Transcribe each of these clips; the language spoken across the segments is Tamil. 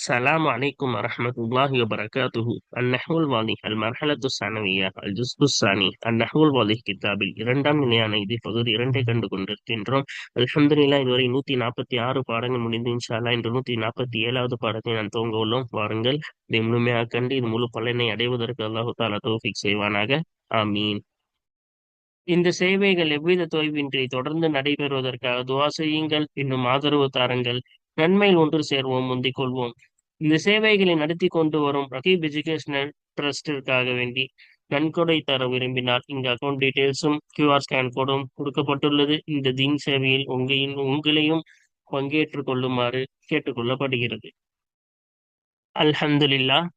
السلام عليكم ورحمة الله وبركاته. النحو الواضح المرحلة الثانوية الجزء الثاني النحو الواضح கிதாபில் இரண்டாம் நிலையான இது பகுதி 2 கண்டு கொண்டிருக்கின்றோம். அல்ஹம்துலில்லாஹ் இதுவரை 146 பாடங்கள் முடிந்து இன்ஷா அல்லாஹ் இன்று 147வது பாடத்தை நான் துவங்க உள்ளோம். வாருங்கள் இதை முழுமையாக கண்டு இது முழு பலனை அடைவதற்கு அல்லாஹு தாலா தௌஃபீக் செய்வானாக. ஆமீன். இந்த சேவைகள் எவ்வித தொய்வின்றி தொடர்ந்து நடைபெறுவதற்காக துஆ செய்யுங்கள். இன்னும் ஆதரவு தாருங்கள். நன்மையில் ஒன்று சேர்வோம், முந்திக் கொள்வோம். இந்த சேவைகளை நடத்தி கொண்டு வரும் ரகீப் எஜுகேஷனல் ட்ரஸ்டிற்காக வேண்டி நன்கொடை தர விரும்பினால் இங்கு அக்கௌண்ட் டீட்டெயில்ஸும் QR ஸ்கேன் கோடும் கொடுக்கப்பட்டுள்ளது. இந்த தீன் சேவையில் உங்களையும் பங்கேற்றுக் கொள்ளுமாறு கேட்டுக்கொள்ளப்படுகிறது. அல்ஹம்துலில்லாஹ்.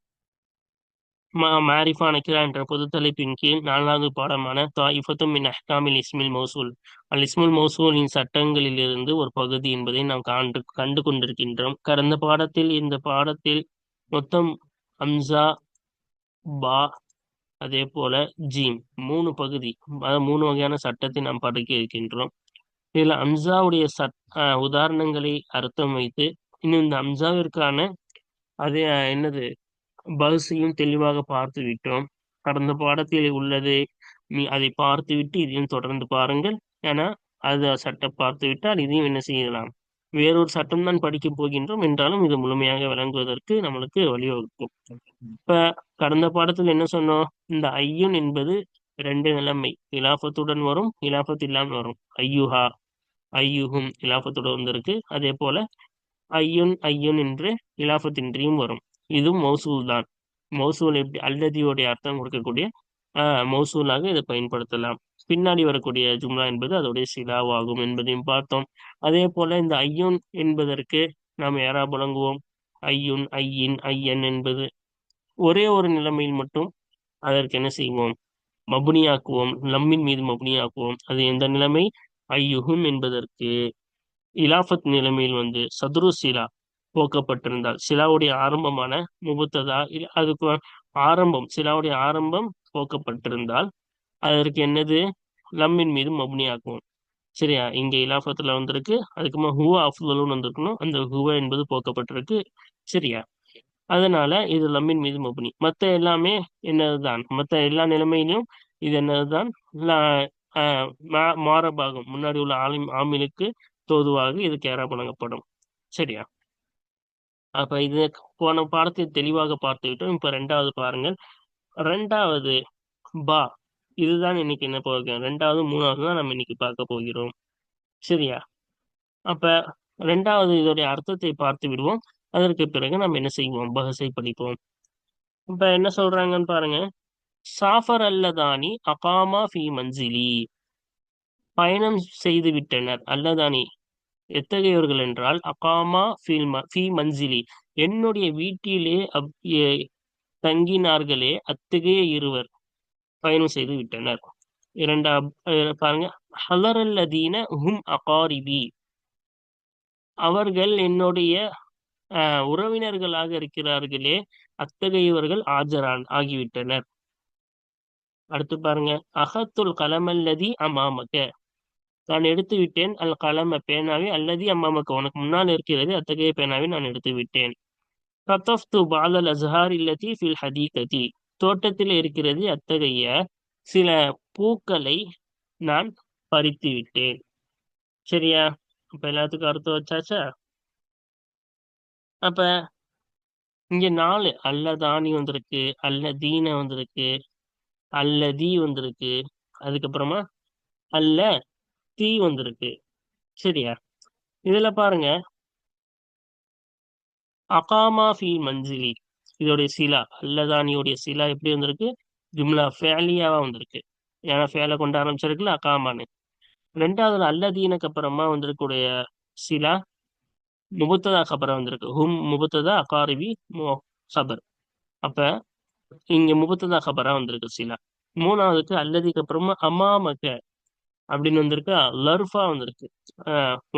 மாரிஃபா நக்கிரா என்ற பொது தலைப்பின் கீழ் 4வது பாடமான தாயிஃபத்தும் மின் அஹ்காமில் இஸ்மில் மௌசூல் இஸ்முல் மௌசூலின் சட்டங்களிலிருந்து ஒரு பகுதி என்பதை நாம் கண்டு கொண்டிருக்கின்றோம். கடந்த பாடத்தில் இந்த பாடத்தில் மொத்தம் அம்சா, பா, அதே போல ஜீம் 3 பகுதி, அதாவது 3 வகையான சட்டத்தை நாம் படிக்க இருக்கின்றோம். இதுல அம்சாவுடைய உதாரணங்களை அர்த்தம் வைத்து இன்னும் இந்த அம்சாவிற்கான அது என்னது பல்ஸையும் தெளிவாக பார்த்து விட்டோம். கடந்த பாடத்தில் உள்ளது அதை பார்த்துவிட்டு இதையும் தொடர்ந்து பாருங்கள். ஏன்னா அது சட்டம் பார்த்து விட்டால் இதையும் என்ன செய்யலாம், வேறொரு சட்டம் தான் படிக்கப் போகின்றோம் என்றாலும் இது முழுமையாக விளங்குவதற்கு நம்மளுக்கு வழிவகுக்கும். இப்ப கடந்த பாடத்தில் என்ன சொன்னோம், இந்த ஐயுன் என்பது 2 நிலைமை, இலாஃபத்துடன் வரும், இலாஃபத் இல்லாமல் வரும். ஐயுஹா, ஐயுஹும் இலாஃபத்துடன் வந்திருக்கு. அதே போல ஐயுன் என்று இலாஃபத்தின்றியும் வரும். இதுவும் மௌசூல் தான். மௌசூல் எப்படி அல்லதியோடைய அர்த்தம் கொடுக்கக்கூடிய மௌசூலாக இதை பயன்படுத்தலாம். பின்னாடி வரக்கூடிய ஜும்லா என்பது அதோடைய சிலாவாகும் என்பதையும் பார்த்தோம். அதே போல இந்த ஐயுன் என்பதற்கு நாம் ஏராப் வழங்குவோம். ஐயுன், ஐயின், ஐயன் என்பது ஒரே ஒரு நிலைமையில் மட்டும் அதற்கு என்ன செய்வோம், மபுனியாக்குவோம், லம்மின் மீது மபுனியாக்குவோம். அது எந்த நிலைமை, ஐயுஹும் என்பதற்கு இலாஃபத் நிலைமையில் சதுரு சிலா போக்கப்பட்டிருந்தால், சிலாவுடைய ஆரம்பமான முபத்ததா அதுக்கு ஆரம்பம், சிலாவுடைய ஆரம்பம் போக்கப்பட்டிருந்தால் அதற்கு என்னது, லம்மின் மீது மபுனியாக்குவோம். சரியா, இங்க இலாஃபத்துல வந்திருக்கு, அதுக்குமா ஹுவ அஃதலுன்னு வந்திருக்கணும், அந்த ஹுவ என்பது போக்கப்பட்டிருக்கு. சரியா, அதனால இது லம்மின் மீது மபுனி. மற்ற எல்லாமே என்னதுதான், மற்ற எல்லா நிலைமையிலும் இது என்னதுதான், மாரபாகம், முன்னாடி உள்ள ஆமிலுக்கு தோதுவாக இது கேரா வழங்கப்படும். சரியா, அப்ப இது போன பாடத்தை தெளிவாக பார்த்து விட்டோம். இப்ப 2வது பாருங்கள். 2வது பா, இதுதான் இன்னைக்கு என்ன போகிறோம், 2வது 3வது தான் நம்ம இன்னைக்கு பார்க்க போகிறோம். சரியா, அப்ப 2வது இதோடைய அர்த்தத்தை பார்த்து விடுவோம். அதற்கு பிறகு நம்ம என்ன செய்வோம், பஹஸை படிப்போம். இப்ப என்ன சொல்றாங்கன்னு பாருங்க. சாஃபர் அல்லதானி அகாமா ஃபி மன்சிலி, பயணம் செய்து விட்டனர். அல்லதானி எத்தகையவர்கள் என்றால், அகாமா ஃபி மன்சிலி என்னுடைய வீட்டிலே தங்கினார்களே, அத்தகைய இருவர் பயணம் செய்து விட்டனர். பாருங்க, ஹலரல்லதீன ஹும் அகாரிபி, அவர்கள் என்னுடைய உறவினர்களாக இருக்கிறார்களே, அத்தகையவர்கள் ஆகிவிட்டனர். அடுத்து பாருங்க, அகத்துல் கலமல்லதி அமாமக, நான் எடுத்து விட்டேன், அல் கலம பேனாவை, அல்லதி அம்மாமக்க உனக்கு முன்னால் இருக்கிறது, அத்தகைய பேனாவை நான் எடுத்து விட்டேன். கத்தஃப்து பாலல் அஸ்ஹார் இல்லதி ஃபில் ஹதீகதி, தோட்டத்தில் இருக்கிறது அத்தகைய சில பூக்களை நான் பறித்து விட்டேன். சரியா, அப்ப எல்லாத்துக்கும் அர்த்தம் வச்சாச்சா? அப்ப இங்க 4 அல்லதானி வந்திருக்கு, அல்லதீன வந்திருக்கு, அல்லதி வந்திருக்கு, அதுக்கப்புறமா அல்ல தீ வந்திருக்கு. சரியா, இதுல பாருங்க, அகாமா ஃபி மன்சிலி இதோடைய சிலா, அல்லதானியோடைய சிலா எப்படி வந்திருக்கு, ஜும்லா ஃபேலியாவா வந்திருக்கு. ஏன்னா ஃபேல கொண்டு ஆரம்பிச்சிருக்குல்ல அகாமான்னு. 2வது அல்லதீனுக்கு அப்புறமா வந்திருக்கக்கூடிய சிலா முபத்ததா கபரா வந்திருக்கு. ஹும் முபத்ததா, அகாரிபி கபர். அப்ப இங்க முபத்ததா கபரா வந்திருக்கு சிலா. 3வதுக்கு அல்லதிக்கு அப்புறமா அமாமக அப்படின்னு வந்திருக்கு, லர்ஃபா வந்திருக்கு.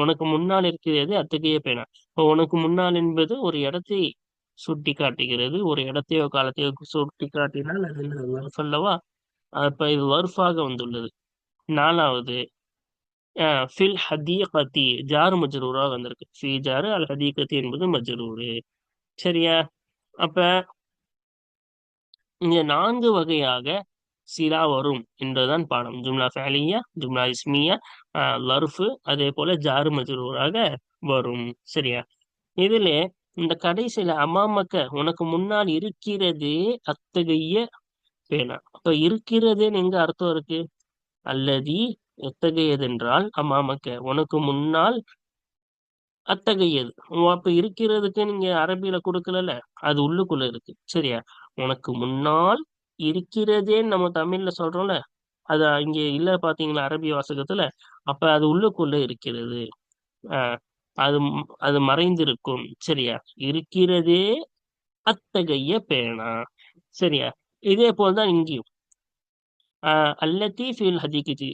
உனக்கு முன்னால் இருக்கிறது அத்தகைய பேனா. இப்போ உனக்கு முன்னால் என்பது ஒரு இடத்தை சுட்டி காட்டுகிறது, ஒரு இடத்தையோ காலத்தையோ சுட்டி காட்டினால் அது லர்ஃப் அல்லவா. அப்ப இது லர்ஃபாக வந்துள்ளது. 4வது ஃபில் ஹதீகதி, ஜாரு மஜ்ரூரா வந்திருக்கு. ஃபி ஜாரு, அல் ஹதீகதி என்பது மஜ்ரூரு. சரியா? அப்ப இங்க 4 வகையாக சிலா வரும் என்றுதான் பாடம். ஜும்லா ஃபஅலிய்யா, ஜும்லா இஸ்மியா, லர்ஃபு, அதே போல ஜாரு மஜ்ரூராக வரும். சரியா? இதிலே இந்த கடைசியில அமாமக்க உனக்கு முன்னால் இருக்கிறதே அத்தகைய பேனா. அப்ப இருக்கிறதேன்னு எங்க அர்த்தம் இருக்கு? அல்லதி எத்தகையதென்றால் அமாமக்க உனக்கு முன்னால் அத்தகையது. அப்ப இருக்கிறதுக்கு நீங்க அரபியில கொடுக்கலல்ல, அது உள்ளுக்குள்ள இருக்கு. சரியா? உனக்கு முன்னால் இருக்கிறதேன்னு நம்ம தமிழ்ல சொல்றோம்ல, அது இங்க இல்ல பாத்தீங்களா அரபி வாசகத்துல? அப்ப அது உள்ளுக்குள்ள இருக்கிறது. அஹ் அது மறைந்திருக்கும். சரியா? இருக்கிறதே அத்தகைய பேனா. சரியா? இதே போல்தான் இங்கேயும் அல்லத்தி ஃபில் ஹதீகதி,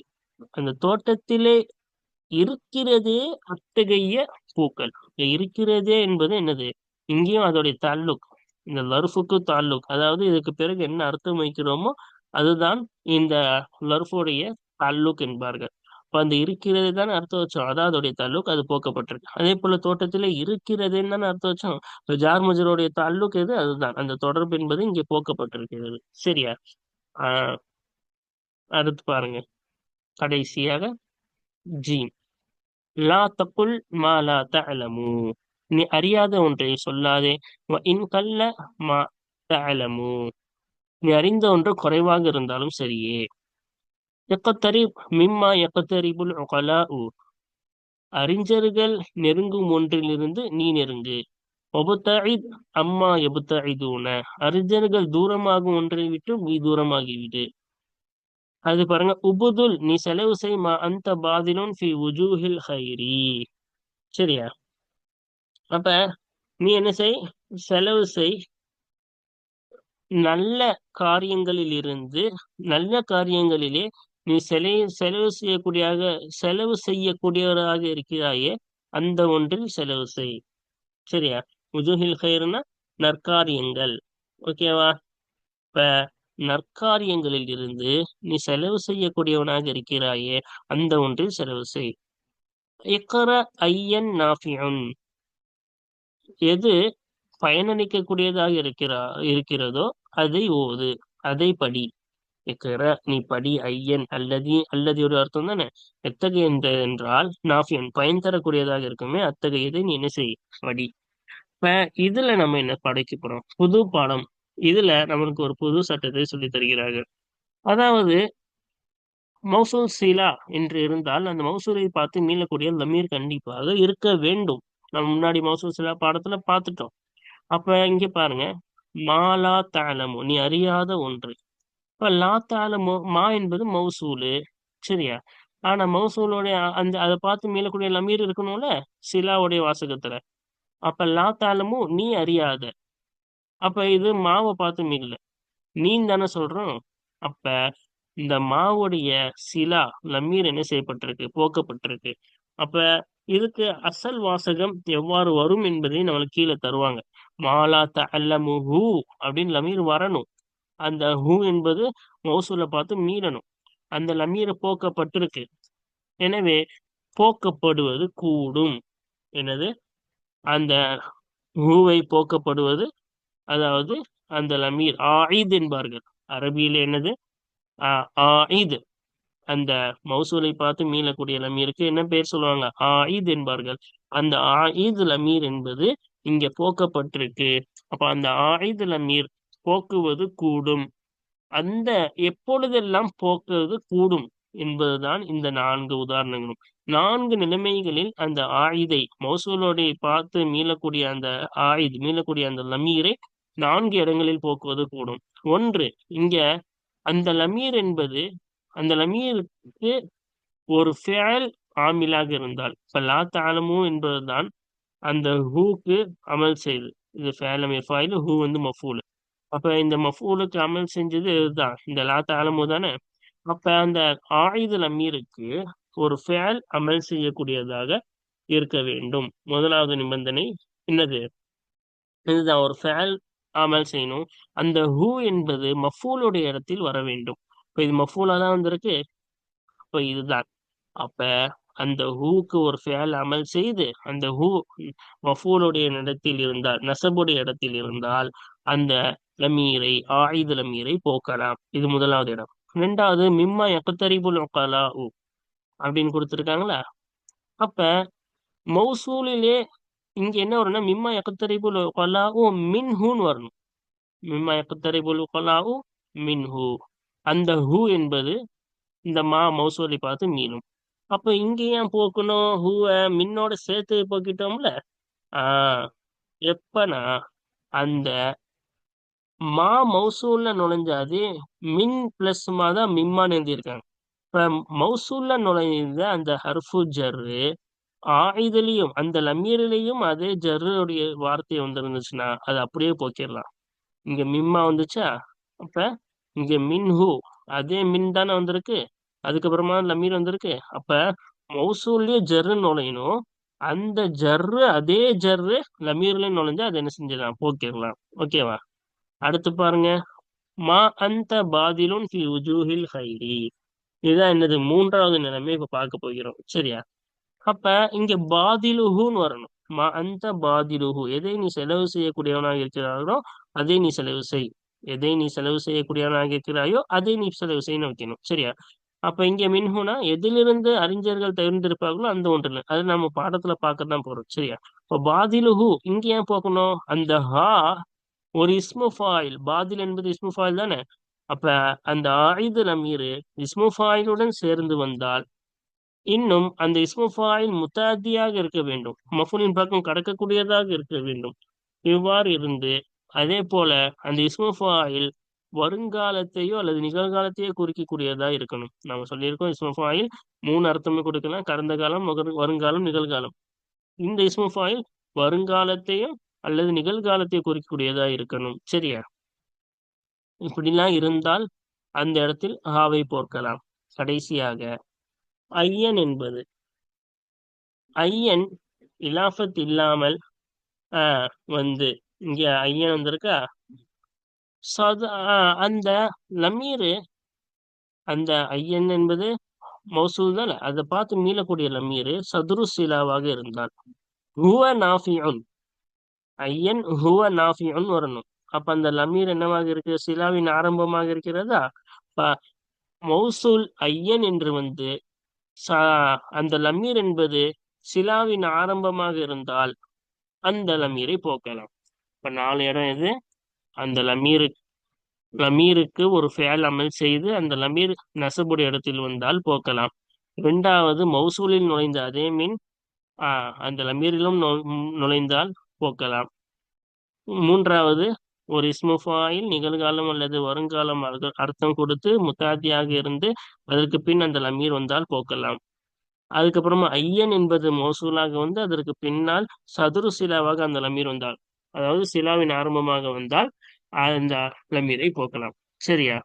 அந்த தோட்டத்திலே இருக்கிறதே அத்தகைய பூக்கள். இங்க இருக்கிறதே என்பது என்னது? இங்கேயும் அதோடைய தாலுக், இந்த லர்ஃபுக்கு தாலுக், அதாவது இதுக்கு பிறகு என்ன அர்த்தம் வைக்கிறோமோ அதுதான் இந்த லர்ஃபுடைய தாலுக் என்பார்கள். அப்ப அந்த இருக்கிறது தானே அர்த்தம் வச்சோம், அதான் அதோடைய தாலுக், அது போக்கப்பட்டிருக்கு. அதே போல தோட்டத்திலே இருக்கிறதுன்னு தானே அர்த்தம் வச்சோம், இப்ப ஜார் மஜ்ரூருடைய தாலுக் எது? அதுதான் அந்த தொடர்பு என்பது இங்கே போக்கப்பட்டிருக்கிறது. சரியா? ஆஹ் அடுத்து பாருங்க, கடைசியாக ஜீம். லா தகுல் மா லா தஅலமு, நீ அறியாத ஒன்றை சொல்லாதே. வ இன் கல்ல மா தஅலமு, நீ அறிந்த ஒன்று குறைவாக இருந்தாலும் சரியே. எக்கத்தரிப் மிம்மா எக்கத்தரிபுல் உகலாஉ, அறிஞர்கள் நெருங்கும் ஒன்றிலிருந்து நீ நெருங்கு. ஒபுத்தஇத் அம்மா எபுத்தஇதூன, அறிஞர்கள் தூரமாகும் ஒன்றை விட்டு நீ தூரமாகிவிடு. அது பாருங்க, உபுதுல் நீ செலவு செய், மா அந்த பாதிலுன் ஃபி வுஜூஹில் ஹைரி. சரியா? அப்ப நீ என்ன செய்? செலவு செய் நல்ல காரியங்களிலிருந்து, நல்ல காரியங்களிலே நீ செலவு செலவு செய்யக்கூடியவராக இருக்கிறாயே, அந்த ஒன்றில் செலவு செய். சரியா? உஜுஹில் ஹைர்னா நற்காரியங்கள். ஓகேவா? இப்ப நற்காரியங்களில் இருந்து நீ செலவு செய்யக்கூடியவனாக இருக்கிறாயே, அந்த ஒன்றில் செலவு செய். இக்ர ஐயன் நாஃபியுன், எது பயனளிக்கக்கூடியதாக இருக்கிறதோ அதை ஓது, அதை படி. இக்ர நீ படி, ஐயன் அல்லது ஒரு அர்த்தம் தானே. எத்தகைய என்றால் நாஃபியன் பயன் தரக்கூடியதாக இருக்குமே, அத்தகையதை நீ என்ன செய்? படி. இப்ப இதுல நம்ம என்ன படிக்க போறோம்? புது பாடம். இதுல நம்மளுக்கு ஒரு புது சட்டத்தை சொல்லி தருகிறார்கள். அதாவது மௌசூல் சிலா என்று இருந்தால் அந்த மௌசூலை பார்த்து மீளக்கூடிய லமீர் கண்டிப்பாக இருக்க வேண்டும். நம்ம முன்னாடி மௌசூல் சிலா பாடத்துல பார்த்துட்டோம். அப்ப இங்க பாருங்க, மாலா தாலமு நீ அறியாத ஒன்று. இப்ப லா தாலமு மா என்பது மௌசூலு. சரியா? ஆனா மௌசூலுடைய அந்த அதை பார்த்து மீளக்கூடிய லமீர் இருக்கணும்ல சிலாவுடைய வாசகத்துல. அப்ப லா தாலமு நீ அறியாத, அப்ப இது மாவை பார்த்து மீளல, நீன்னு தானே சொல்றோம். அப்ப இந்த மாவுடைய சிலா லமீர் என்ன செய்யப்பட்டிருக்கு? போக்கப்பட்டிருக்கு. அப்ப இதுக்கு அசல் வாசகம் எவ்வாறு வரும் என்பதை நம்மளுக்கு கீழே தருவாங்க. மாலா தஅல்லமு ஹூ அப்படின்னு லமீர் வரணும். அந்த ஹூ என்பது மௌசூலை பார்த்து மீறணும். அந்த லமீர் போக்கப்பட்டிருக்கு. எனவே போக்கப்படுவது கூடும். என்னது? அந்த ஹூவை போக்கப்படுவது, அதாவது அந்த லமீர் ஆயித் என்பார்கள் அரபியில. என்னது? ஆயித். அந்த மௌசூலை பார்த்து மீளக்கூடிய லமீருக்கு என்ன பேர் சொல்லுவாங்க? ஆயித் என்பார்கள். அந்த ஆயித் லமீர் என்பது இங்க போக்கப்பட்டிருக்கு. அப்ப அந்த ஆயித் லமீர் போக்குவது கூடும். அந்த எப்பொழுதெல்லாம் போக்குவது கூடும் என்பதுதான் இந்த 4 உதாரணங்களும். 4 நிலைமைகளில் அந்த ஆயுதை மௌசூலோடைய பார்த்து மீளக்கூடிய அந்த மீளக்கூடிய அந்த லமீரை 4 இடங்களில் போக்குவது கூடும். ஒன்று, இங்க அந்த லமீர் என்பது, அந்த லமீருக்கு ஒரு ஃபேல் ஆமிலாக இருந்தால், இப்ப லா தாலமு என்பதுதான் அந்த ஹூக்கு அமல் செய்து, இது ஃபேலம் எஃபாயில், ஹூ வந்து மஃபூல். அப்ப இந்த மஃபூலுக்கு அமல் செஞ்சது இதுதான், இந்த லா தாலமு தானே. அப்ப அந்த ஆயுதல் அமீருக்கு ஒரு ஃபேல் அமல் செய்யக்கூடியதாக இருக்க வேண்டும். முதலாவது நிபந்தனை என்னது? இதுதான், ஒரு ஃபேல் அமல் செய்யணும். அந்த ஹூ என்பது மஃபூலுடைய இடத்தில் வர வேண்டும். இப்ப இது மஃபூலா தான் வந்திருக்கு. அப்ப இதுதான். அப்ப அந்த ஹூக்கு ஒரு ஃபேல் அமல் செய்து அந்த ஹூ மஃபூலுடைய இடத்தில் இருந்தால், நசபுடைய இடத்தில் இருந்தால் அந்த லமீரை ஆயிது லமீரை போக்கலாம். இது முதலாவது இடம். ரெண்டாவது மிம்மா யக்தரிபுல் உகலா அப்படின்னு கொடுத்துருக்காங்களா. அப்ப மௌசூலிலே இங்க என்ன வரும்னா மிம்மா யக்தரிபுல் உகலா மின்ஹூன்னு வரணும். மிம்மா யக்தரிபுல் உகலா மின்ஹூ. அந்த ஹூ என்பது இந்த மௌசூலை பார்த்து மீளும். அப்ப இங்க ஏன் போக்கணும்? ஹூவ மின்னோட சேர்த்து போக்கிட்டோம்ல. ஆஹ் எப்பனா அந்த மௌசூல்ல நுழைஞ்சாது மின் பிளஸ் தான் மிம்மான்னு எழுதியிருக்காங்க. இப்ப மௌசூல்ல நுழைந்த அந்த ஹர்ஃபு ஜர்ரு ஆயுதலையும் அந்த லமீரிலையும் அதே ஜர்ருடைய வார்த்தை வந்துருந்துச்சுன்னா அது அப்படியே போக்கிடலாம். இங்க மிம்மா வந்துச்சா, அப்ப இங்க மின்ஹு அதே மின் தானே வந்திருக்கு, அதுக்கப்புறமா லமீர் வந்திருக்கு. அப்ப மௌசூல்லயே ஜர்ரு நுழையணும். அந்த ஜர்ரு அதே ஜர்ரு லமீர்ல நுழைஞ்சா அது என்ன செஞ்சிடலாம், போக்கிடலாம். ஓகேவா? அடுத்து பாருங்க, மா அந்த பாதிலுன் ஃபி உஜூஹில் ஹைரி. இதுதான் என்னது, மூன்றாவது நிலைமை இப்ப பார்க்க போகிறோம். சரியா? அப்ப இங்க பாதிலுஹுன்னு வரணும். மா அந்த பாதிலுஹு, எதை நீ செலவு செய்யக்கூடியவனாக இருக்கிறாரோ அதை நீ செலவு செய். எதை நீ செலவு செய்யக்கூடியவனாக இருக்கிறாயோ அதை நீ செலவு செய்யணும் வைக்கணும். சரியா? அப்ப இங்க மின்ஹுனா எதிலிருந்து அறிஞர்கள் தேர்ந்தெடுப்பார்களோ அந்த ஒன்று, அது நம்ம பாடத்துல பார்க்க தான் போறோம். சரியா? இப்ப பாதிலுஹு இங்க ஏன் போக்கணும்? அந்த ஹா ஒரு இஸ்மு ஃபாயில், பாதில் என்பது இஸ்மு ஃபாயில் தானே. அப்ப அந்த ஆயுத லமீரு இஸ்மு ஃபாயிலுடன் சேர்ந்து வந்தால் இன்னும் அந்த இஸ்மு ஃபாயில் முத்தாதியாக இருக்க வேண்டும், மஃபூலின் பக்கம் கடக்கக்கூடியதாக இருக்க வேண்டும். இவ்வாறு இருந்து அதே போல அந்த இஸ்மு ஃபாயில் வருங்காலத்தையோ அல்லது நிகழ்காலத்தையோ குறிக்கக்கூடியதா இருக்கணும். நம்ம சொல்லியிருக்கோம் இஸ்மு ஃபாயில் 3 அர்த்தமே கொடுக்கலாம்: கடந்த காலம், வருங்காலம், நிகழ்காலம். இந்த இஸ்மு ஃபாயில் வருங்காலத்தையும் அல்லது நிகழ்காலத்தையும் குறிக்கக்கூடியதா இருக்கணும். சரியா? இப்படிலாம் இருந்தால் அந்த இடத்தில் ஹாவை போர்க்கலாம். கடைசியாக ஐயன் என்பது, ஐயன் இலாஃபத் இல்லாமல் வந்து இங்க ஐயன் வந்திருக்கா, அந்த லமீரு, அந்த ஐயன் என்பது மௌசூல் தானே, அதை பார்த்து மீளக்கூடிய லமீரு சதுரு சிலாவாக இருந்தால் ஹுவ நாஃபியுன், ஐயன் ஹுவ நாஃபியுன் வரணும். அப்ப அந்த லமீர் என்னவாக இருக்கு, சிலாவின் ஆரம்பமாக இருக்கிறதா. மௌசூல் ஐயன் என்று வந்து அந்த லமீர் என்பது சிலாவின் ஆரம்பமாக இருந்தால் அந்த லமீரை போக்கலாம். இப்ப 4 இடம் எது, அந்த லமீருக்கு ஒரு ஃபேல் அமல் செய்து அந்த லமீர் நசபுடைய இடத்தில் வந்தால் போக்கலாம். இரண்டாவது மௌசூலில் நுழைந்த அதே மீன் அந்த லமீரிலும் நுழைந்தால் போக்கலாம். மூன்றாவது ஒரு இஸ்மு ஃபாயில் நிகழ்காலம் அல்லது வருங்காலம் அர்த்தம் கொடுத்து முத்தாத்தியாக இருந்து அதற்கு பின் அந்த லமீர் வந்தால் போக்கலாம். அதுக்கப்புறமா ஐயன் என்பது மௌசூலாக வந்து அதற்கு பின்னால் சதுரு சிலாவாக அந்த லமீர் வந்தால், அதாவது சிலாவின் ஆரம்பமாக வந்தால் அந்த லமீரை போக்கலாம். சரியா?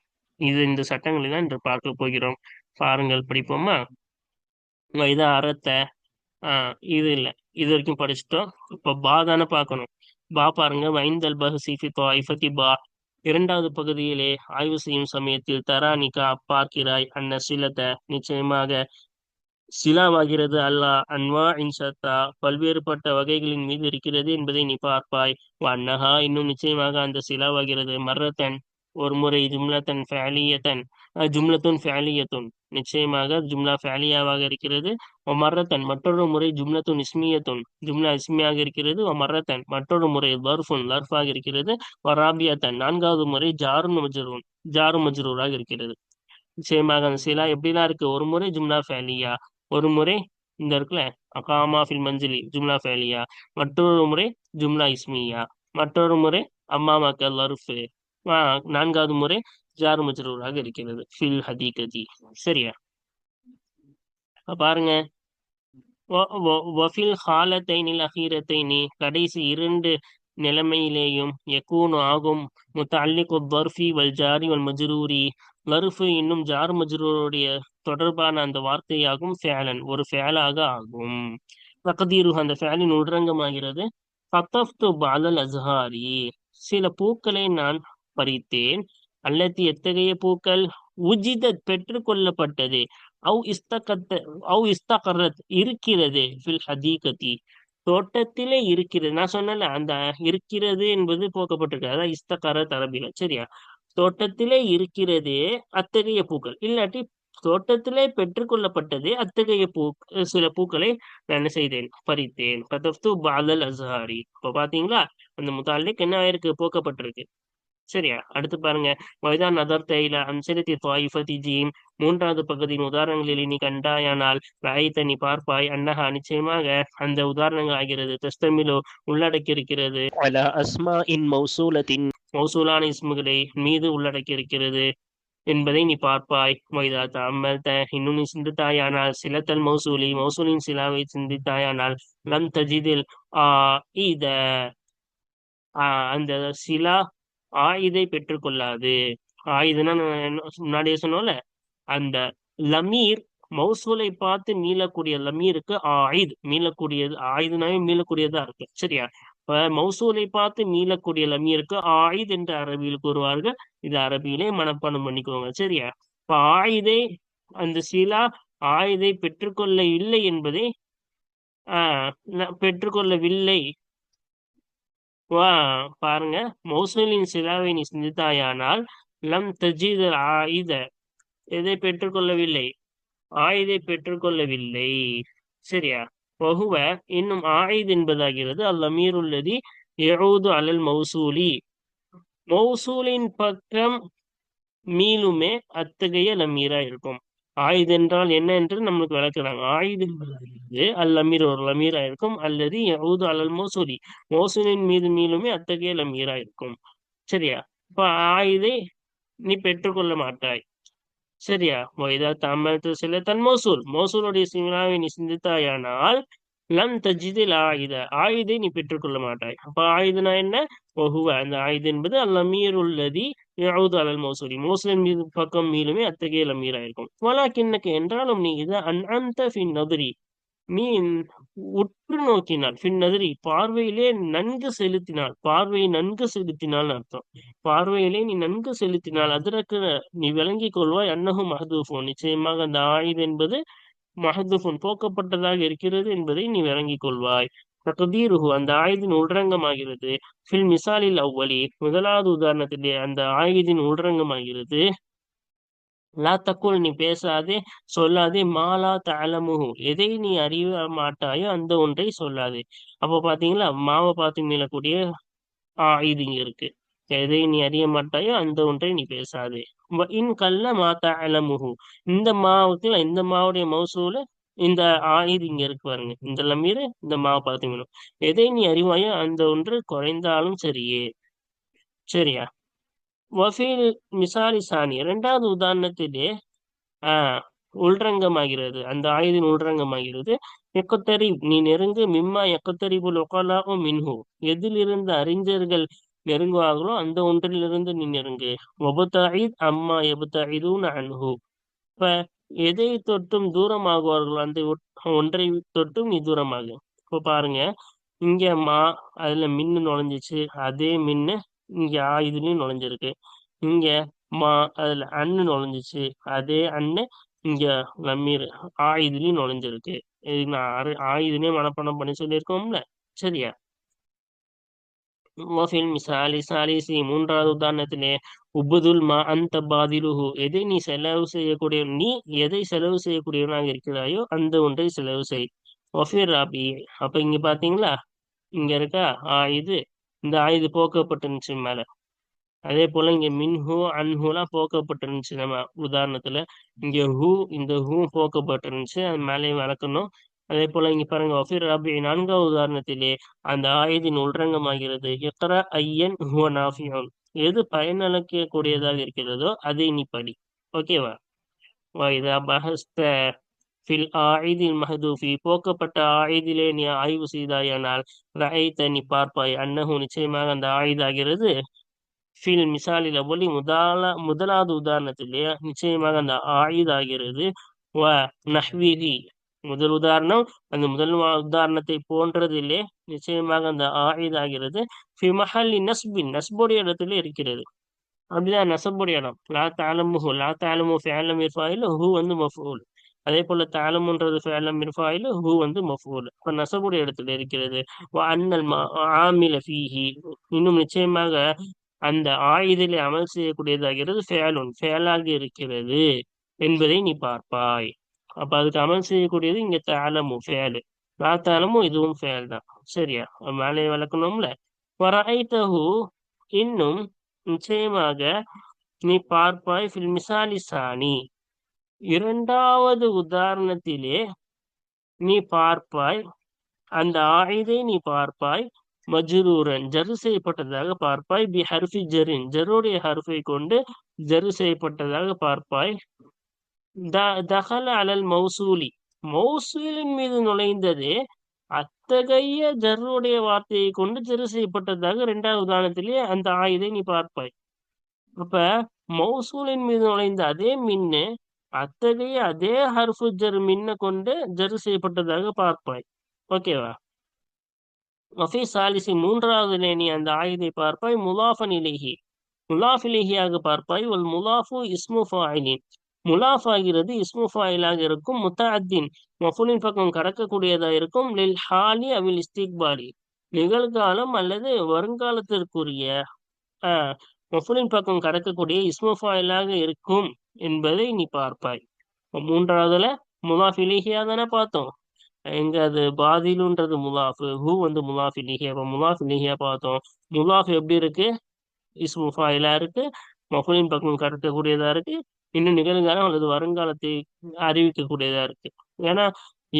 இந்த சட்டங்களை தான் இன்று பார்க்க போகிறோம். பாருங்கள், படிப்போமா? இதை அறத்தை இது இல்லை, இது வரைக்கும் படிச்சுட்டோம். இப்ப பா தானே பார்க்கணும். பா பாருங்க, வைந்தல் பஹ்சிஃபி தாயிஃபத்தி பா. இரண்டாவது பகுதியிலே ஆய்வு செய்யும் சமயத்தில் தரானிகா பார்க்கிறாய், அன்ன சிலத்தை நிச்சயமாக சிலாவாகிறது அல்லாஹ் அன்வா இன்சத்தா பல்வேறுபட்ட வகைகளின் மீது இருக்கிறது என்பதை நீ பார்ப்பாய். அன்னஹா இன்னும் நிச்சயமாக அந்த சிலாவாகிறது மர்ரத்தன் ஒரு முறை, ஜும்லத்தன் ஃபேலியத்தன் ஜும்லத்துன் ஃபேலியத்துன் நிச்சயமாக ஜும்லா ஃபேலியாவாக இருக்கிறது. மர்ரத்தன் மற்றொரு முறை, ஜும்லத்துன் இஸ்மியத்துன் ஜும்லா இஸ்மியாக இருக்கிறது. மர்ரத்தன் மற்றொரு முறை, லர்ஃபுன் லர்ஃபாக இருக்கிறது. ராபியத்தன் 4வது முறை, ஜாருன் மஜ்ரூன் ஜாரு மஜ்ரூராக இருக்கிறது. நிச்சயமாக அந்த சிலா எப்படிலாம் இருக்கு, ஒரு முறை ஜும்லா ஃபேலியா, ஒரு முறை இந்த இருக்குல்ல அகாமா ஃபில் மஞ்சிலி ஜும்லா ஃபேலியா, மற்றொரு முறை ஜும்லா இஸ்மியா, மற்றொரு முறை அம்மாமாக்க லர்ஃபு, 4வது முறை ஜாரு மஜ்ரூராக இருக்கிறது ஃபில் ஹதீகதி. சரியா? பாருங்க, வஃபில் ஹாலத்தைனில் அஹீரத்தைனி கடைசி 2 நிலைமையிலேயும் யக்கூனு ஆகும் முத்தஅல்லிகு தர்ஃபி வல் ஜாரி வல் மஜ்ரூரி லர்ஃபு இன்னும் ஜார் மஜ்ரூருடைய தொடர்பான அந்த வார்த்தையாகும் ஃபேலன் ஒரு ஃபேலாக ஆகும். தக்தீரு அந்த ஃபேலின் உள்ரங்கமாகிறது. ஃபத்தஃப்து பஅலல் அஸ்ஹாரி சில பூக்களை நான் பறித்தேன். அல்லத்தி எத்தகைய பூக்கள், உஜிதத் பெற்றுக்கொள்ளப்பட்டது, அவு இஸ்தகரத் இருக்கிறது ஃபில் ஹதீகத்தி, தோட்டத்திலே இருக்கிறது. நான் சொன்னேன்ல, அந்த இருக்கிறது என்பது போக்கப்பட்டிருக்கு, அதான் இஸ்தகரத் அரபில. சரியா? தோட்டத்திலே இருக்கிறதே அத்தகைய பூக்கள், இல்லாட்டி தோட்டத்திலே பெற்றுக்கொள்ளப்பட்டது அத்தகைய சில பூக்களை நான் என்ன செய்தேன், பறித்தேன். கதப்து பாலல் அஸ்ஹாரி. இப்ப பாத்தீங்களா, அந்த முத்தாலிக் என்ன ஆயிருக்கு, போக்கப்பட்டிருக்கு. சரியா? அடுத்து பாருங்க, வைதான் நதர் தைல அம்சலத்தி தாயிஃபதி ஜீம். மூன்றாவது பகுதியின் உதாரணங்களில் நீ கண்டாயானால் ராயித்த நீ பார்ப்பாய், அன்னஹா நிச்சயமாக அந்த உதாரணங்கள் ஆகிறது, தஸ்தமிலோ உள்ளடக்கி இருக்கிறது, அலா அஸ்மா இன் மௌசூலத்தின் மௌசூலான இஸ்முகளை மீது உள்ளடக்கி இருக்கிறது என்பதை நீ பார்ப்பாய். வைதா தஅம்மல்த இன்னும் நீ சிந்தித்தாயானால் சிலத்தல் மௌசூலி மௌசூலின் சிலாவை சிந்தித்தாயானால் லம் தஜிதில் ஆ இத அந்த சிலா ஆயுதை பெற்றுக்கொள்ளாது. ஆயுதம்னா நான் முன்னாடியே சொன்னோம்ல, அந்த லமீர் மௌசூலை பார்த்து மீளக்கூடிய லமீருக்கு ஆயுத் மீளக்கூடியது, ஆயுதனாவே மீளக்கூடியதா இருக்கு. சரியா? இப்ப மௌசூலை பார்த்து மீளக்கூடிய லமீருக்கு ஆயுத் என்று அரபியில் கூறுவார்கள். இது அரபியிலே மனப்பாடம் பண்ணிக்கோங்க. சரியா? இப்ப ஆயுதை, அந்த சிலா ஆயுதை பெற்றுக்கொள்ள இல்லை என்பதை பெற்றுக்கொள்ளவில்லை. வா பாருங்க, மௌசூலின் சிலாவை நீ சிந்தித்தாயானால் லம் தஜித் ஆயுத, எதை பெற்றுக்கொள்ளவில்லை, ஆயுதை பெற்றுக்கொள்ளவில்லை. சரியா? வஹுவ இன்னும் ஆயுத் என்பதாகிறது அல்லமீர் உள்ளதி யஊது அலல் மௌசூலி, மௌசூலின் பக்கம் மீளுமே அத்தகைய லமீரா இருக்கும். ஆயுது என்றால் என்ன என்று நம்மளுக்கு விளக்குறாங்க. ஆயுது என்பது அல்லமீர் ஒரு லமீரா இருக்கும், அல்லது யஊது அலல் மௌசூலி மௌசூலின் மீது மீளுமே அத்தகைய லமீரா இருக்கும். சரியா? இப்ப ஆயுதை நீ பெற்றுக்கொள்ள மாட்டாய். சரியா? வைதா தஅம்மல்து சிலத்தல் மௌசூல் மௌசூலுடைய சிலாவை நீ சிந்தித்தாயானால் லம் தஜிதில் ஆயுத ஆயுதை நீ பெற்றுக்கொள்ள மாட்டாய். அப்ப ஆயுதனா என்ன, வஹுவ அந்த ஆயுது என்பது அல்லமீர் உள்ளதி யஊது அலல் மௌசூலி மௌசூலின் மீது பக்கம் மீளுமே அத்தகைய லமீரா இருக்கும். வலாக்கின்னக என்றாலும் நீ இத அன்அம்த ஃபின் நதுரி, நீ உற்று நோக்கினால், ஃபின் நதுரி பார்வையிலே நன்கு செலுத்தினால், பார்வையை நன்கு செலுத்தினால் அர்த்தம். பார்வையிலே நீ நன்கு செலுத்தினால் அதற்கு நீ விளங்கிக் கொள்வாய், அன்னஹு மஹ்தூஃபுன் நிச்சயமாக அந்த ஆயுது என்பது மஹ்தூஃபுன் போக்கப்பட்டதாக இருக்கிறது என்பதை நீ விளங்கிக் கொள்வாய். தக்தீருஹு அந்த ஆயுதின் உள்ரங்கமாகிறது, ஃபில் மிசாலில் அவ்வலி முதலாவது உதாரணத்திலே அந்த ஆயுதின் உள்ரங்கமாகிறது. லா தக்குல் நீ பேசாதே, சொல்லாதே, மாலா தஅலமுஹு எதை நீ அறிய மாட்டாயோ அந்த ஒன்றை சொல்லாதே. அப்போ பாத்தீங்களா, மாவை பார்த்து மீளக்கூடிய இது இங்க இருக்கு. எதை நீ அறிய மாட்டாயோ அந்த ஒன்றை நீ பேசாதே. இன் கல்ல மா தஅலமுஹு, இந்த மாவுக்கு இந்த மாவுடைய மௌசூல இந்த ஆயுது இங்க இருக்கு பாருங்க, இந்த லமீர் இந்த மாவை பார்த்து மீளும். எதை நீ அறிவாயோ அந்த ஒன்று குறைந்தாலும் சரியே. சரியா? வஃபீல் மிசாலி சானி இரண்டாவது உதாரணத்திலே ஆஹ் உள்ரங்கமாகிறது, அந்த ஆயுதின் உள்ரங்கமாகிறது. எக்கத்தரி நீ நெருங்கு, மிம்மா எக்கத்தரிபுல் ஒகலாவும் மின்ஹு எதிலிருந்து அறிஞர்கள் நெருங்குவார்களோ அந்த ஒன்றிலிருந்து நீ நெருங்கு. ஒபுதாயித் அம்மா எபுதாயிதூன் அன்ஹு, இப்ப எதை தொட்டும் தூரமாகுவார்களோ அந்த ஒன்றை தொட்டும் நீ தூரமாகு. இப்ப பாருங்க, இங்க அதுல மின்னு நுழைஞ்சிச்சு, அதே மின்னு இங்க ஆயுதுலயும் நுழைஞ்சிருக்கு. இங்க அதுல அண்ணு நுழைஞ்சிச்சு, அதே அண்ணு இங்க லம்மீர் ஆயுதுலயும் நுழைஞ்சிருக்கு. இது நான் ஆயுதுலயே மனப்பாடம் பண்ணி சொல்லியிருக்கோம்ல. சரியா? வஃபில் மிசாலி சாலிசி மூன்றாவது உதாரணத்திலே உபுதுல் மா அந்த பாதிலுஹு எதை நீ செலவு செய்யக்கூடிய, நீ எதை செலவு செய்யக்கூடியவனாக இருக்கிறாயோ அந்த ஒன்றை செலவு செய். வஃபிர் ராபி அப்ப இங்க பாத்தீங்களா, இங்க இருக்கா ஆயுது, இந்த ஆயுது போக்கப்பட்டுருந்துச்சு மேல. அதே போல இங்க மின்ஹூ அன்ஹூலாம் போக்கப்பட்டிருந்துச்சு. நம்ம உதாரணத்துல இங்க இந்த ஹூ போக்கப்பட்டிருந்துச்சு, அது மேலேயும் வளர்க்கணும். அதே போல இங்க பாருங்க, வஃபிர் ரபி நான்காவது உதாரணத்திலே அந்த ஆயுதின் உள்ரங்கமாகிறது. இக்ரா ஐயன் ஹுவ நாஃபியுன் எது பயனளிக்கக்கூடியதாக இருக்கிறதோ அதை நீ படி. ஓகேவா? இதா பஹஸ்த ஃபில் ஆயுதின் மஹதூஃபி போக்கப்பட்ட ஆயுதிலே நீ ஆய்வு செய்தாயானால் ரஐத்த நீ பார்ப்பாய், அன்னஹு நிச்சயமாக அந்த ஆயுதாகிறது, ஃபில் மிசாலில் அவ்வளி முதலாவது உதாரணத்திலே நிச்சயமாக அந்த ஆயுதாகிறது. வ நஹ்விஹி முதல் உதாரணம் அந்த முதல் உதாரணத்தை போன்றதிலே நிச்சயமாக அந்த ஆயுதாகிறது. ஃபி மஹல்லி நஸ்பின் நஸ்புடைய இடத்துல இருக்கிறது. அப்படிதான் நசபுடைய இடம். லா தாலமுஹு லா தாலமு ஃபிஅல் மிர்ஃபாயில் ஹு வந்து மஃபூல். அதே போல தாலமுன்றது ஃபேலம் மிர்ஃபாயில் ஹூ வந்து மஃபூல். இப்ப நசபுடைய இடத்துல இருக்கிறது. அன்னல் ஆமில ஃபீஹி, இன்னும் நிச்சயமாக அந்த ஆயுதிலே அமல் செய்யக்கூடியதாகிறது ஃபேலாக இருக்கிறது என்பதை நீ பார்ப்பாய். அப்ப அதுக்கு அமல் செய்யக்கூடியது இங்க தாலமு ஃபேலு, லா தாலமும் இதுவும் ஃபேல் தான். சரியா? மேலே விளக்கணும்ல. வரைத்தஹு, இன்னும் நிச்சயமாக நீ பார்ப்பாய், ஃபில் மிசாலி சானி, இரண்டாவது உதாரணத்திலே நீ பார்ப்பாய், அந்த ஆயுதை நீ பார்ப்பாய், மஜ்ரூரன் ஜரு செய்யப்பட்டதாக பார்ப்பாய், பி ஹர்ஃபி ஜரின் ஜருடைய ஹர்ஃபை கொண்டு ஜரு செய்யப்பட்டதாக பார்ப்பாய். தஹல அலல் மௌசூலி, மௌசூலின் மீது நுழைந்தது அத்தகைய ஜர்ருடைய வார்த்தையை கொண்டு ஜரு செய்யப்பட்டதாக இரண்டாவது உதாரணத்திலே அந்த ஆயுதை நீ பார்ப்பாய். அப்ப மௌசூலின் மீது நுழைந்த அதே மின்னு அத்தகைய அதே ஹர்ஃபு ஜர் மின்ன கொண்டு ஜரு செய்யப்பட்டதாக பார்ப்பாய். ஓகேவா? வஃபி சாலிசி, மூன்றாவதிலே நீ அந்த ஆயுதை பார்ப்பாய், முலாஃபன் இலைஹி, முலாஃப் இலைஹியாக பார்ப்பாய். வல் முலாஃபு இஸ்மு ஃபாயிலின், முலாஃப் ஆகிறது இஸ்மு ஃபாயிலாக இருக்கும். முத்தஅத்தின், மஃபூலின் பக்கம் கடக்கக்கூடியதா இருக்கும். லில் ஹாலி அவில் இஸ்திக்பாலி, நிகழ்காலம் அல்லது வருங்காலத்திற்குரிய மஃபூலின் பக்கம் கடக்கக்கூடிய இஸ்மு ஃபாயிலாக இருக்கும் என்பதை நீ பார்ப்பாய். மூன்றாவதுல முலாஃப் இலைஹியா தானே பார்த்தோம். எங்க அது பாதிலுன்றது முலாஃபு, ஹூ வந்து முலாஃப் இலைஹி. அப்ப முலாஃப் இலைஹியா பார்த்தோம். முலாஃப் எப்படி இருக்கு? இஸ்மு ஃபாயிலா இருக்கு, மஃபூலின் பக்கம் கடக்கக்கூடியதா இருக்கு, இன்னும் நிகழ்காலம் அல்லது வருங்காலத்தை அறிவிக்கக்கூடியதா இருக்கு. ஏன்னா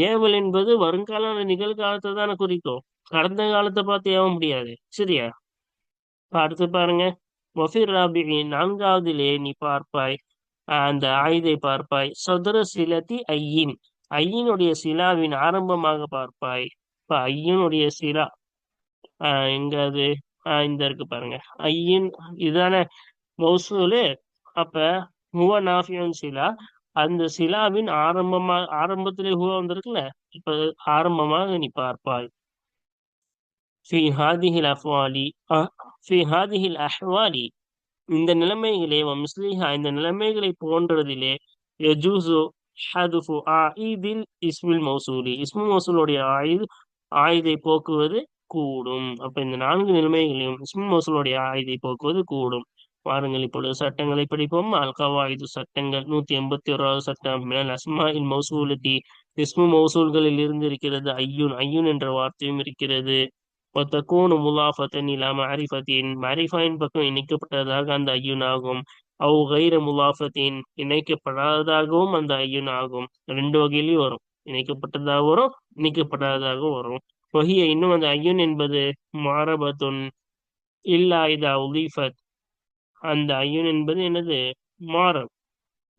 ஏவல் என்பது வருங்காலம் நிகழ்காலத்தை தானே குறிக்கும், கடந்த காலத்தை பார்த்து ஏவ முடியாது. சரியா? அடுத்து பாருங்க, வஃபிர் ராபிஇ, நான்காவதிலே நீ பார்ப்பாய், அந்த ஆயுதை பார்ப்பாய். சதுர சிலத்தி ஐயின், ஐயினுடைய சிலாவின் ஆரம்பமாக பார்ப்பாய். இப்ப ஐயினுடைய சிலா எங்க அது? இந்த இருக்கு பாருங்க, ஐயின் இதான மௌசூலு. அப்ப ஹுவ நாஃபியுன் சிலா, அந்த சிலாவின் ஆரம்பத்திலே ஹுவ வந்திருக்குல்ல, இப்ப ஆரம்பமாக நீ பார்ப்பாய். ஃபி ஹாதிஹில் அஃப்வாலி, ஃபி ஹாதிஹில் அஹ்வாலி, இந்த நிலைமைகளே, வம்ஸ்லிஹா, இந்த நிலைமைகளை போன்றதிலே, யஜூசு ஹதுஃபு ஆயிதில் இஸ்மில் மௌசூலி, இஸ்மு மௌசூலுடைய ஆயுதை போக்குவது கூடும். அப்ப இந்த 4 நிலைமைகளையும் இஸ்மு மௌசூலுடைய ஆயுதை போக்குவது கூடும். வாருங்கள் இப்பொழுது சட்டங்களை படிப்போம். அல் கவாயிது, சட்டங்கள். 181வது சட்டம், மினல் அஸ்மாஇல் மௌசூலத்தி, இஸ்மு மௌசூல்களில் இருந்து இருக்கிறது ஐயுன், ஐயுன் என்ற வார்த்தையும் இருக்கிறது. ஒத்தக்கூனு முலாஃபத்தன் இலா மஅரிஃபத்தின், மஅரிஃபாயின் பக்கம் இணைக்கப்பட்டதாக அந்த ஐயுன் ஆகும். அவு கைர முலாஃபத்தின், இணைக்கப்படாததாகவும் அந்த ஐயுன் ஆகும். 2 வகையிலையும் வரும், இணைக்கப்பட்டதாக வரும், இணைக்கப்படாததாக வரும். வஹிய, இன்னும் அந்த ஐயுன் என்பது மாரபத்துன் இல்லா இதா உலீஃபத், அந்த ஐயுன் என்பது என்னது? மாரப்.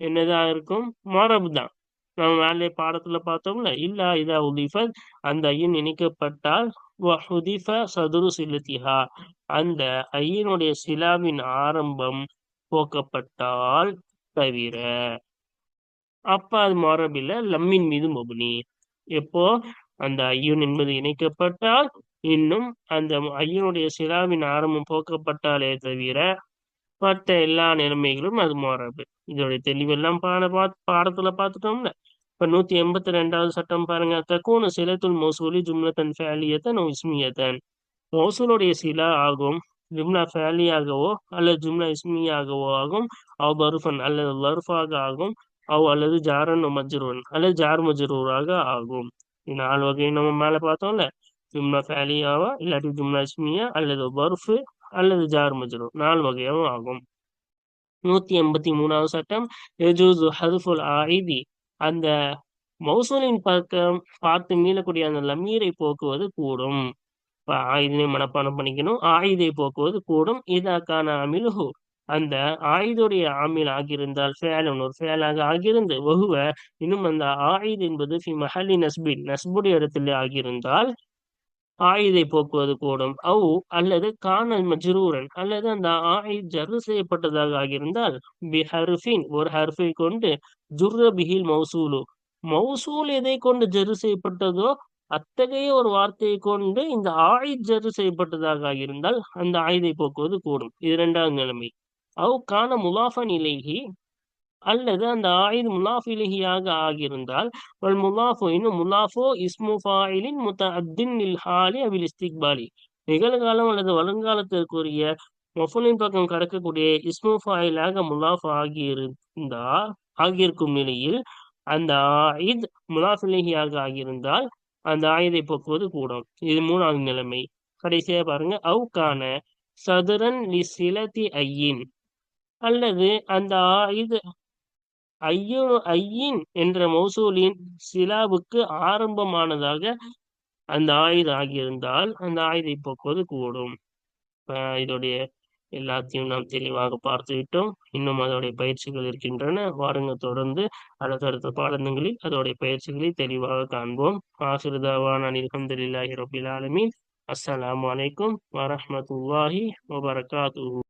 என்னதா இருக்கும்? மாரப் தான். நம்ம மேலே பாடத்துல பார்த்தோம்ல, இல்லா இதா உலீஃபத், அந்த ஐயுன் இணைக்கப்பட்டால், வஹுதிஃப சதுரு சிலத்திஹா, அந்த ஐயினுடைய சிலாவின் ஆரம்பம் போக்கப்பட்டால் தவிர, அப்ப அது மாரபில்ல, லம்மின் மீது மபுனி. எப்போ அந்த ஐயுன் என்பது இணைக்கப்பட்டால், இன்னும் அந்த ஐயனுடைய சிலாவின் ஆரம்பம் போக்கப்பட்டாலே தவிர மற்ற எல்லா நிலைமைகளும் அது மாறாது. இதோடைய தெளிவெல்லாம் பாடத்துல பார்த்துட்டோம்ல. இப்ப 182வது சட்டம் பாருங்க. தக்கூனு சிலத்துல் மௌசூலி ஜும்லத்தன் ஃபேலியத்தன் இஸ்மியத்தன், மௌசூலுடைய சிலா ஆகும் ஜும்லா ஃபேலியாகவோ அல்லது ஜும்லா இஸ்மியாகவோ ஆகும். அவ் பருஃபன், அல்லது லர்ஃபாக ஆகும். அல்லது ஜாரன் மஜ்ரூன், அல்லது ஜார் மஜ்ரூராக ஆகும். 4 வகை நம்ம மேல பார்த்தோம்ல. ஜும்லா ஃபேலியாவா, இல்லாட்டி ஜும்லா இஸ்மியா, அல்லது பர்ஃபு, அல்லது ஜார் மஜ்ரூர், 4 வகையாகவும் ஆகும். 183வது சட்டம், யஜூசு ஹதுஃபுல் ஆயிதி, அந்த மௌசூலின் பக்கம் பார்த்து மீளக்கூடிய அந்த லமீரை போக்குவது கூடும். இப்ப ஆயுதனை மனப்பாடம் பண்ணிக்கணும். ஆயுதை போக்குவது கூடும். இதற்கான அமிலுஹு, அந்த ஆயுதுடைய ஆமில் ஆகியிருந்தால், ஃபேலன் ஒரு ஃபேலாக ஆகியிருந்து, வஹுவ, இன்னும் அந்த ஆயுது என்பது ஃபி மஹல்லி நஸ்பின், நஸ்புடைய இடத்துல ஆகியிருந்தால் ஆயுதை போக்குவது கூடும். அவு, அல்லது கானல் மஜ்ரூரன், அல்லது அந்த ஆயுத் ஜர்ரு செய்யப்பட்டதாக ஆகியிருந்தால், பி ஹர்ஃபின், ஒரு ஹர்ஃபை கொண்டு, ஜுர்ர பிஹில் மௌசூலு, மௌசூல் எதை கொண்டு ஜர்ரு செய்யப்பட்டதோ அத்தகைய ஒரு வார்த்தையை கொண்டு இந்த ஆயுத் ஜர்ரு செய்யப்பட்டதாக ஆகியிருந்தால் அந்த ஆயுதை போக்குவது கூடும். இது 2வது நிலைமை. அவு கான முலாஃபன் இலைஹி, அல்லது அந்த ஆயிது முலாஃப் இலைஹியாக ஆகியிருந்தால் வல் முலாஃபு இன்னும் முலாஃபோ இஸ்மு ஃபாயிலின் முத்தஅத்தின் லில் ஹாலி அவில் இஸ்திக்பாலி நிகழ்காலம் அல்லது வருங்காலத்திற்குரிய மஃபூலின் பக்கம் கடக்கக்கூடிய இஸ்மு ஃபாயிலாக முலாஃப் ஆகியிருக்கும் நிலையில் அந்த ஆயித் முலாஃப் இலைஹியாக ஆகியிருந்தால் அந்த ஆயுதை போக்குவது கூடும். இது மூணாவது நிலைமை. கடைசியா பாருங்க அவுகான சதுரன் லி சிலதி ஐயின் அல்லது அந்த ஆயுத ஐயின் என்ற மௌசூலின் சிலாவுக்கு ஆரம்பமானதாக அந்த ஆயுத ஆகியிருந்தால் அந்த ஆயுதை போக்குவது கூடும். இதோடைய எல்லாத்தையும் நாம் தெளிவாக பார்த்து விட்டோம். இன்னும் அதோடைய பயிற்சிகள் இருக்கின்றன. வாருங்க தொடர்ந்து அடுத்தடுத்த பாடங்களில் அதோடைய பயிற்சிகளை தெளிவாக காண்போம். ஆகிரு தஅவானா அல்ஹம்துலில்லாஹி ரப்பில் ஆலமீன். அஸ்ஸலாமு அலைக்கும் வரஹ்மத்துல்லாஹி வபரகாத்துஹு.